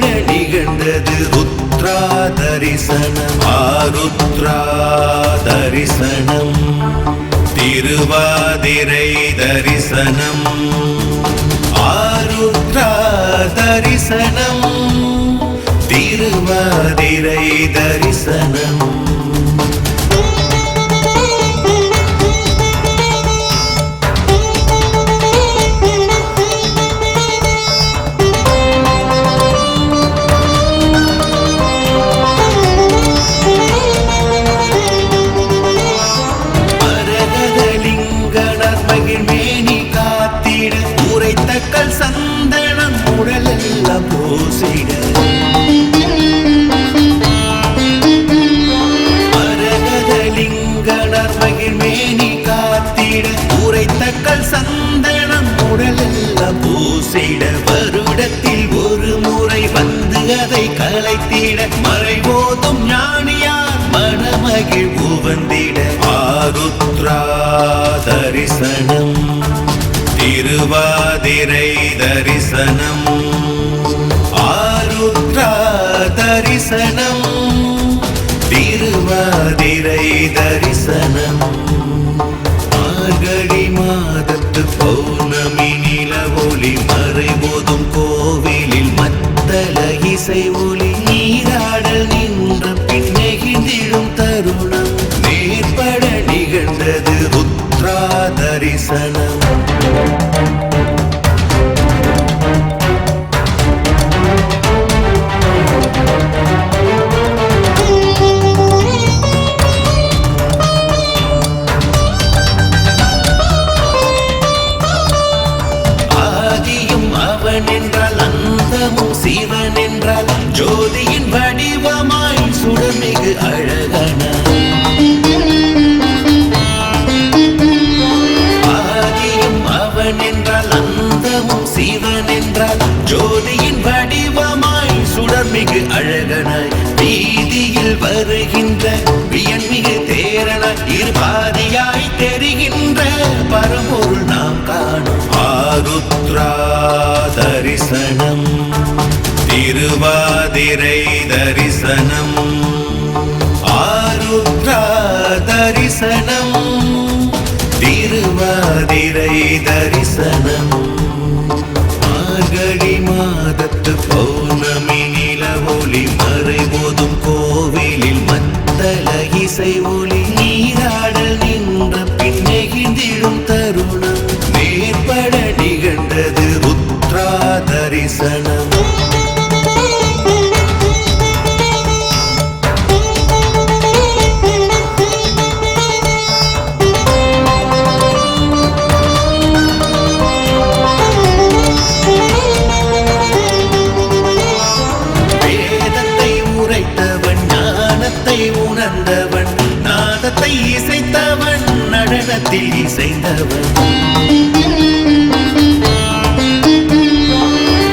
மேற்பட நிகழ்ந்தது ருத்ரா தரிசனம். ஆருத்ரா தரிசனம், திருவாதிரை தரிசனம். ஆருத்ரா தரிசனம், திருவாதிரை தரிசனம். தக்கல் சந்தனம் உடலெல்லாம் பூசிட, மரகதலிங்கனர் மகிழ்மேனி காத்திட, உரைத்தக்கல் சந்தனம் உடலெல்லாம் பூசிட, வருடத்தில் ஒரு முறை வந்து அதை கலைத்திட, மறைபோதும் ஞானியார் மனமகிழ்வு வந்திட. ஆருத்ரா தரிசனம், திருவாதிரை தரிசனம். ஆருத்ரா தரிசனம், திருவாதிரை தரிசனம். மார்கழி மாதத்து பௌர்ணமி நில ஒளி, மறைபோதும் கோவிலில் மத்தள இசை ஒளி, நீராடல் நின்ற பின் நெகிழ்ந்திடும் தருணம், மேற்பட நிகழ்ந்தது ருத்ரா தரிசனம். ஆதியும் அவன் என்றால், அந்தமும் சிவன் என்றால், ஜோதியின் வடிவமாய் சுடமிகு அழகன. என்றால் அந்தமும் சிவன் என்றால், ஜோதியின் வடிவமாய் சுடர்மிகு அழகனாய், வீதியில் வருகின்ற வியன்மிகு தேரனாய், இருபாதியாய் தெரிகின்ற பரம்பொருள் நாம் காணும். ஆருத்ரா தரிசனம், திருவாதிரை தரிசனம். ஆருத்ரா தரிசனம், திருவாதிரை தரிசனம். மார்கழி மாதத்து பௌர்ணமி நில ஒளி, மறைபோதும் கோவிலில் மத்தள இசை ஒளி, நீராடல் நின்ற பின் நெகிழ்ந்திடும் தருணம், மேற்பட நிகழ்ந்தது ருத்ரா தரிசனம். உணர்ந்தவன், நாதத்தை இசைத்தவன், நடனத்தில் இசைந்தவன்.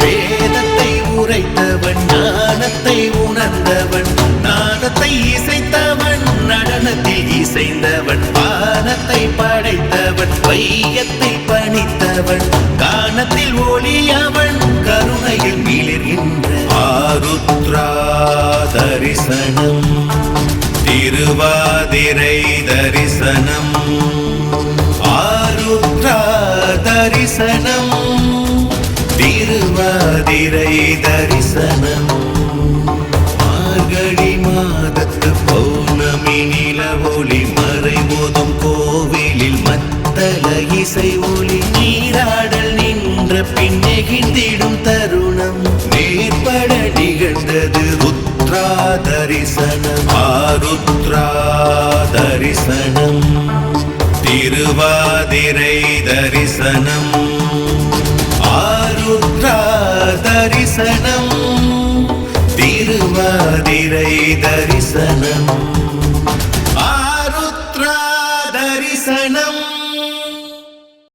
வேதத்தை உரைத்தவன், ஞானத்தை உணர்ந்தவன், நாதத்தை இசைத்தவன், நடனத்தில் இசைந்தவன். வானத்தை படைத்தவன், வையத்தை பணித்தவன், கானத்தில் ஒளியவன், கருணையில் மிளிர்கின்ற. ஆருத்ரா தரிசனம், திருவாதிரை தரிசனம். ஆருத்ரா தரிசனம், திருவாதிரை தரிசனம். மார்கழி மாதத்து பௌர்ணமி நில ஒளி, மறைபோதும் கோவிலில் மத்தள இசை ஒளி, நீராடல் நின்ற பின் நெகிழ்ந்திடும் தருணம், மேற்பட நிகழ்ந்தது ருத்ரா தரிசனம். ஆருத்ரா தரிசனம், திருவாதிரை தரிசனம். ஆருத்ரா தரிசனம், திருவாதிரை தரிசனம். ஆருத்ரா தரிசனம்.